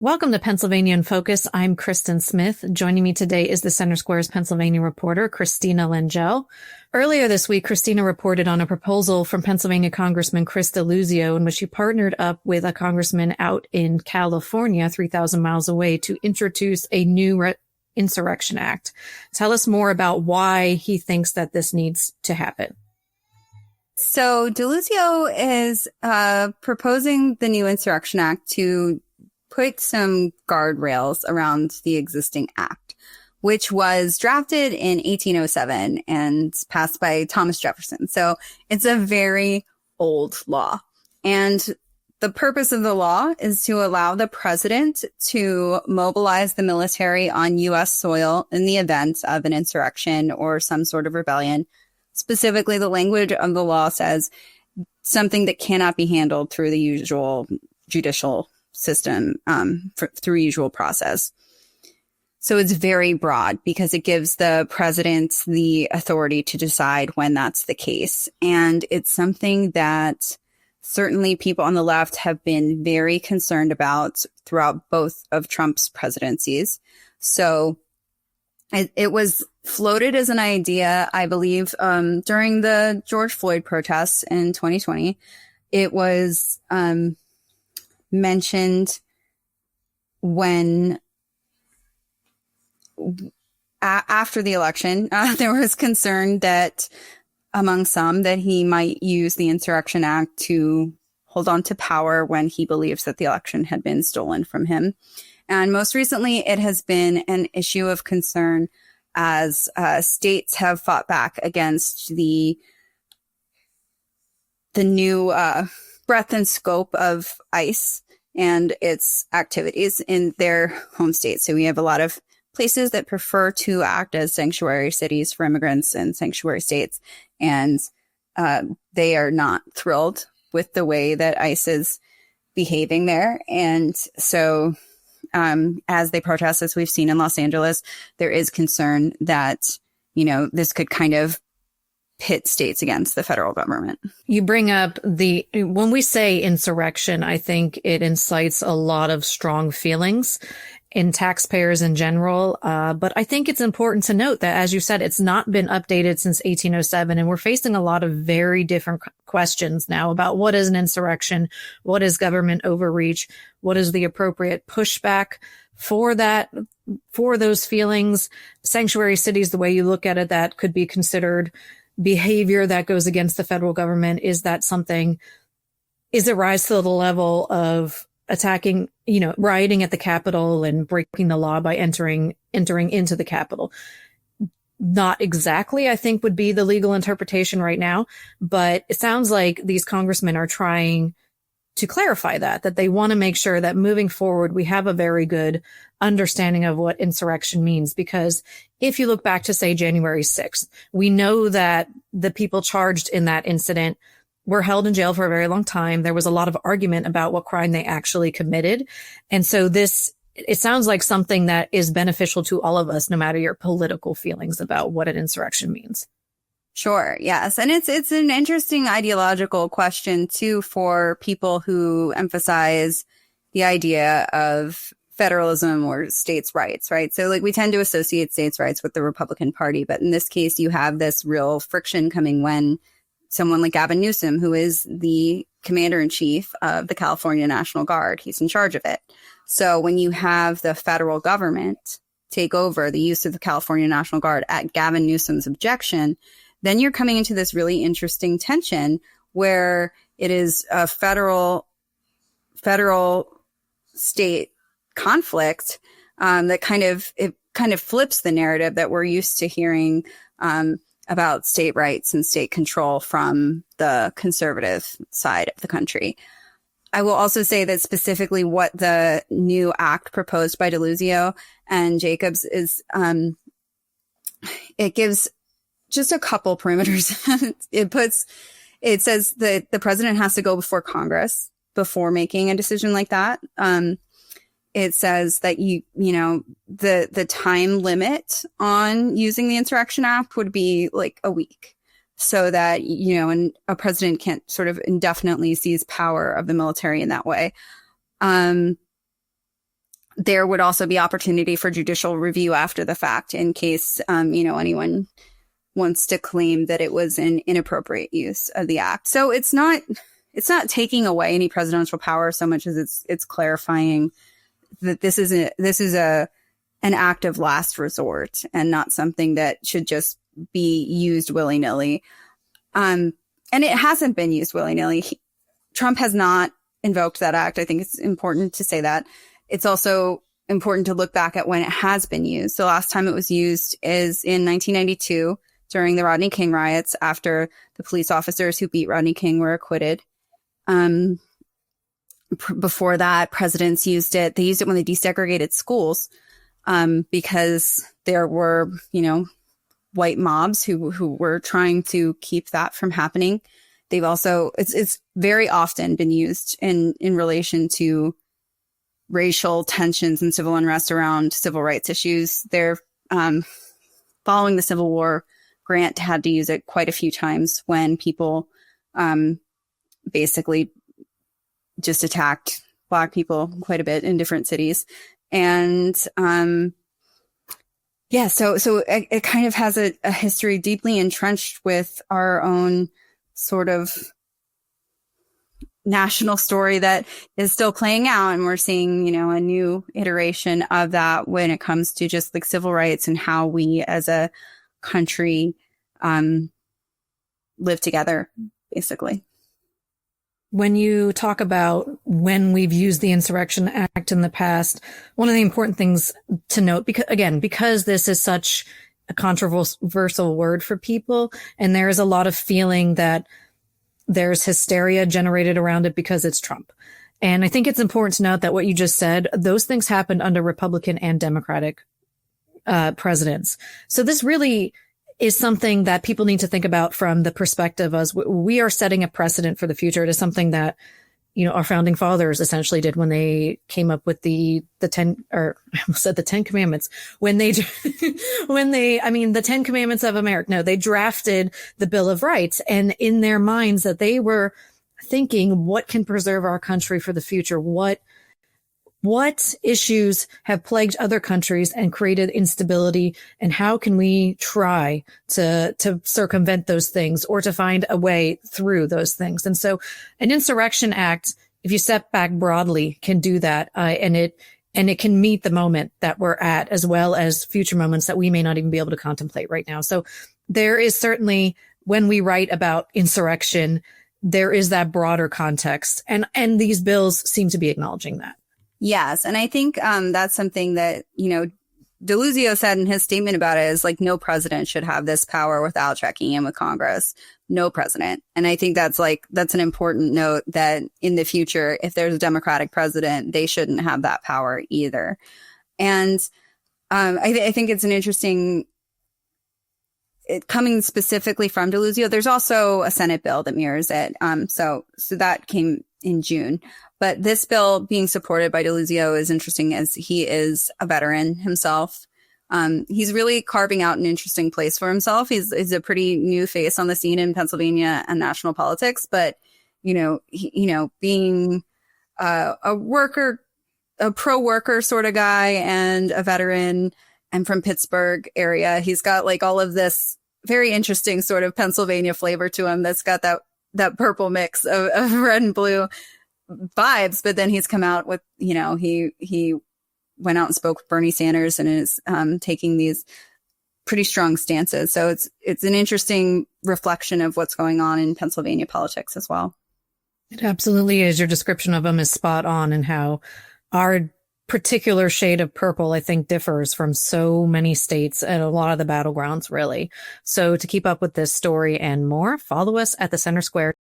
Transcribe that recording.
Welcome to Pennsylvania in Focus. I'm Kristen Smith. Joining me today is the Center Square's Pennsylvania reporter, Christina Langell. Earlier this week, Christina reported on a proposal from Pennsylvania Congressman Chris Deluzio in which he partnered up with a congressman out in California, 3,000 miles away, to introduce a new Insurrection Act. Tell us more about why he thinks that this needs to happen. So Deluzio is proposing the new Insurrection Act to put some guardrails around the existing act, which was drafted in 1807 and passed by Thomas Jefferson. So it's a very old law. And the purpose of the law is to allow the president to mobilize the military on U.S. soil in the event of an insurrection or some sort of rebellion. Specifically, the language of the law says something that cannot be handled through the usual judicial system, through usual process. So it's very broad because it gives the president the authority to decide when that's the case. And it's something that certainly people on the left have been very concerned about throughout both of Trump's presidencies. So it was floated as an idea, I believe, during the George Floyd protests in 2020. It was mentioned when after the election, there was concern that among some that he might use the Insurrection Act to hold on to power when he believes that the election had been stolen from him. And most recently, it has been an issue of concern as states have fought back against the new breadth and scope of ICE and its activities in their home state. So we have a lot of places that prefer to act as sanctuary cities for immigrants and sanctuary states. And they are not thrilled with the way that ICE is behaving there. And so as they protest, as we've seen in Los Angeles, there is concern that, this could kind of pit states against the federal government. You bring up when we say insurrection, I think it incites a lot of strong feelings in taxpayers in general. But I think it's important to note that, as you said, it's not been updated since 1807. And we're facing a lot of very different questions now about what is an insurrection, what is government overreach, what is the appropriate pushback for that, for those feelings. Sanctuary cities, the way you look at it, that could be considered behavior that goes against the federal government. Is that something, is it rise to the level of attacking, rioting at the Capitol and breaking the law by entering into the Capitol? Not exactly, I think, would be the legal interpretation right now, but it sounds like these congressmen are trying to clarify that they want to make sure that moving forward, we have a very good understanding of what insurrection means. Because if you look back to, say, January 6th, we know that the people charged in that incident were held in jail for a very long time. There was a lot of argument about what crime they actually committed. And so it sounds like something that is beneficial to all of us, no matter your political feelings about what an insurrection means. Sure. Yes. And it's an interesting ideological question, too, for people who emphasize the idea of federalism or states' rights, right? So we tend to associate states' rights with the Republican Party. But in this case, you have this real friction coming when someone like Gavin Newsom, who is the commander in chief of the California National Guard, he's in charge of it. So when you have the federal government take over the use of the California National Guard at Gavin Newsom's objection, then you're coming into this really interesting tension where it is a federal state conflict that kind of flips the narrative that we're used to hearing about state rights and state control from the conservative side of the country. I will also say that specifically what the new act proposed by Deluzio and Jacobs is, it gives just a couple perimeters. It says that the president has to go before Congress before making a decision like that. It says that the time limit on using the Insurrection Act would be a week, so that, and a president can't sort of indefinitely seize power of the military in that way. there would also be opportunity for judicial review after the fact in case, anyone wants to claim that it was an inappropriate use of the act. So it's not taking away any presidential power so much as it's clarifying that this is an act of last resort and not something that should just be used willy-nilly. And it hasn't been used willy-nilly. Trump has not invoked that act. I think it's important to say that. It's also important to look back at when it has been used. The last time it was used is in 1992 during the Rodney King riots after the police officers who beat Rodney King were acquitted. Before that, presidents used it. They used it when they desegregated schools because there were, white mobs who were trying to keep that from happening. They've also, it's very often been used in relation to racial tensions and civil unrest around civil rights issues. They're following the Civil War. Grant had to use it quite a few times when people basically just attacked Black people quite a bit in different cities. And so it kind of has a history deeply entrenched with our own sort of national story that is still playing out. And we're seeing, a new iteration of that when it comes to just like civil rights and how we as a country live together, basically. When you talk about when we've used the Insurrection Act in the past, one of the important things to note, because this is such a controversial word for people, and there is a lot of feeling that there's hysteria generated around it because it's Trump. And I think it's important to note that what you just said, those things happened under Republican and Democratic presidents. So this really is something that people need to think about from the perspective as we are setting a precedent for the future. It is something that, our founding fathers essentially did when they came up with the 10 Commandments, the 10 Commandments of America. No, they drafted the Bill of Rights, and in their minds that they were thinking, what can preserve our country for the future? What issues have plagued other countries and created instability, and how can we try to circumvent those things or to find a way through those things? And so an Insurrection Act, if you step back broadly, can do that. And it can meet the moment that we're at, as well as future moments that we may not even be able to contemplate right now. So there is certainly, when we write about insurrection, there is that broader context, and these bills seem to be acknowledging that. Yes. And I think that's something that, Deluzio said in his statement about it is like, no president should have this power without checking in with Congress. No president. And I think that's an important note that in the future, if there's a Democratic president, they shouldn't have that power either. And I think it's an interesting, coming specifically from Deluzio. There's also a Senate bill that mirrors it. So that came in June. But this bill being supported by Deluzio is interesting, as he is a veteran himself. He's really carving out an interesting place for himself. He's a pretty new face on the scene in Pennsylvania and national politics. But, being a worker, a pro-worker sort of guy and a veteran and from Pittsburgh area, he's got like all of this very interesting sort of Pennsylvania flavor to him that's got that purple mix of red and blue vibes. But then he's come out with, he went out and spoke with Bernie Sanders and is taking these pretty strong stances. So it's an interesting reflection of what's going on in Pennsylvania politics as well. It absolutely is. Your description of him is spot on, and how our particular shade of purple, I think, differs from so many states and a lot of the battlegrounds, really. So to keep up with this story and more, follow us at the Center Square